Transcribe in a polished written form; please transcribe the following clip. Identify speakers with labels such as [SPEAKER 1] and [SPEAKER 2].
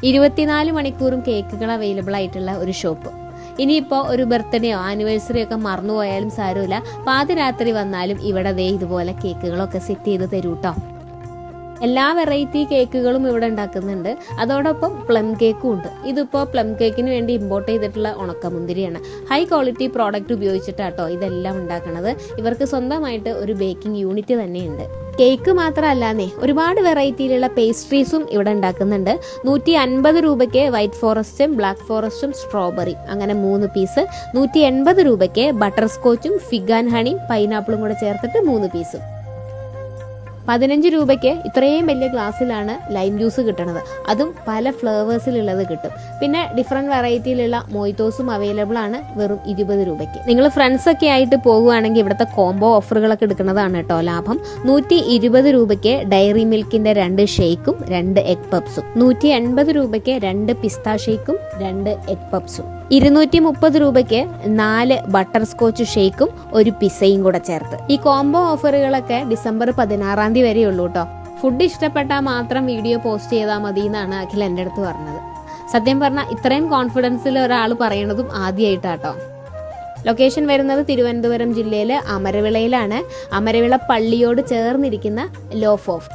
[SPEAKER 1] 24 മണിക്കൂറും കേക്കുകൾ അവൈലബിൾ ആയിട്ടുള്ള ഒരു ഷോപ്പ്. ഇനിയിപ്പോൾ ഒരു ബർത്ത്ഡേയോ ആനിവേഴ്സറിയോ ഒക്കെ മറന്നുപോയാലും സാരമില്ല, പാതിരാത്രി വന്നാലും ഇവിടെ ദേ ഇതുപോലെ കേക്കുകളൊക്കെ സെറ്റ് ചെയ്ത് തരൂട്ടോ. എല്ലാ വെറൈറ്റി കേക്കുകളും ഇവിടെ ഉണ്ടാക്കുന്നുണ്ട്. അതോടൊപ്പം പ്ലം കേക്കും ഉണ്ട്. ഇതിപ്പോൾ പ്ലം കേക്കിന് വേണ്ടി ഇമ്പോർട്ട് ചെയ്തിട്ടുള്ള ഉണക്കമുന്തിരിയാണ്. ഹൈ ക്വാളിറ്റി പ്രോഡക്റ്റ് ഉപയോഗിച്ചിട്ടാട്ടോ ഇതെല്ലാം ഉണ്ടാക്കുന്നത്. ഇവർക്ക് സ്വന്തമായിട്ട് ഒരു ബേക്കിംഗ് യൂണിറ്റ് തന്നെയുണ്ട്. കേക്ക് മാത്രമല്ലാന്നേ ഒരുപാട് വെറൈറ്റിയിലുള്ള പേസ്ട്രീസും ഇവിടെ ഉണ്ടാക്കുന്നുണ്ട്. 150 രൂപയ്ക്ക് വൈറ്റ് ഫോറസ്റ്റും ബ്ലാക്ക് ഫോറസ്റ്റും സ്ട്രോബെറി അങ്ങനെ 3 പീസ്. 180 രൂപയ്ക്ക് ബട്ടർ സ്കോച്ചും ഫിഗ് ആൻഡ് ഹണിയും പൈനാപ്പിളും കൂടെ ചേർത്തിട്ട് 3 പീസും. 15 രൂപയ്ക്ക് ഇത്രയും വലിയ ഗ്ലാസ്സിലാണ് ലൈം ജ്യൂസ് കിട്ടുന്നത്. അതും പല ഫ്ലേവേഴ്സിലുള്ളത് കിട്ടും. പിന്നെ ഡിഫറെൻറ്റ് വെറൈറ്റിയിലുള്ള മൊയ്ത്തോസും അവൈലബിൾ ആണ് വെറും 20 രൂപയ്ക്ക്. നിങ്ങൾ ഫ്രണ്ട്സൊക്കെ ആയിട്ട് പോകുകയാണെങ്കിൽ ഇവിടുത്തെ കോംബോ ഓഫറുകളൊക്കെ എടുക്കുന്നതാണ് കേട്ടോ ലാഭം. 120 രൂപയ്ക്ക് ഡയറി മിൽക്കിന്റെ 2 ഷേക്കും 2 എഗ് പപ്സും. 180 രൂപയ്ക്ക് 2 പിസ്ത ഷേക്കും 2 എഗ് പപ്സും. 230 രൂപയ്ക്ക് 4 ബട്ടർ സ്കോച്ച് ഷേക്കും 1 പിസയും കൂടെ ചേർത്ത്. ഈ കോംബോ ഓഫറുകളൊക്കെ ഡിസംബർ 16 വരെ ഉള്ളൂ കേട്ടോ. ഫുഡ് ഇഷ്ടപ്പെട്ടാൽ മാത്രം വീഡിയോ പോസ്റ്റ് ചെയ്താൽ മതി എന്നാണ് അഖിൽ എൻ്റെ അടുത്ത് പറഞ്ഞത്. സത്യം പറഞ്ഞാൽ ഇത്രയും കോൺഫിഡൻസിൽ ഒരാൾ പറയണതും ആദ്യമായിട്ടാട്ടോ. ലൊക്കേഷൻ വരുന്നത് തിരുവനന്തപുരം ജില്ലയിലെ അമരവിളയിലാണ്. അമരവിള പള്ളിയോട് ചേർന്നിരിക്കുന്ന ലോഫ് ഓഫ്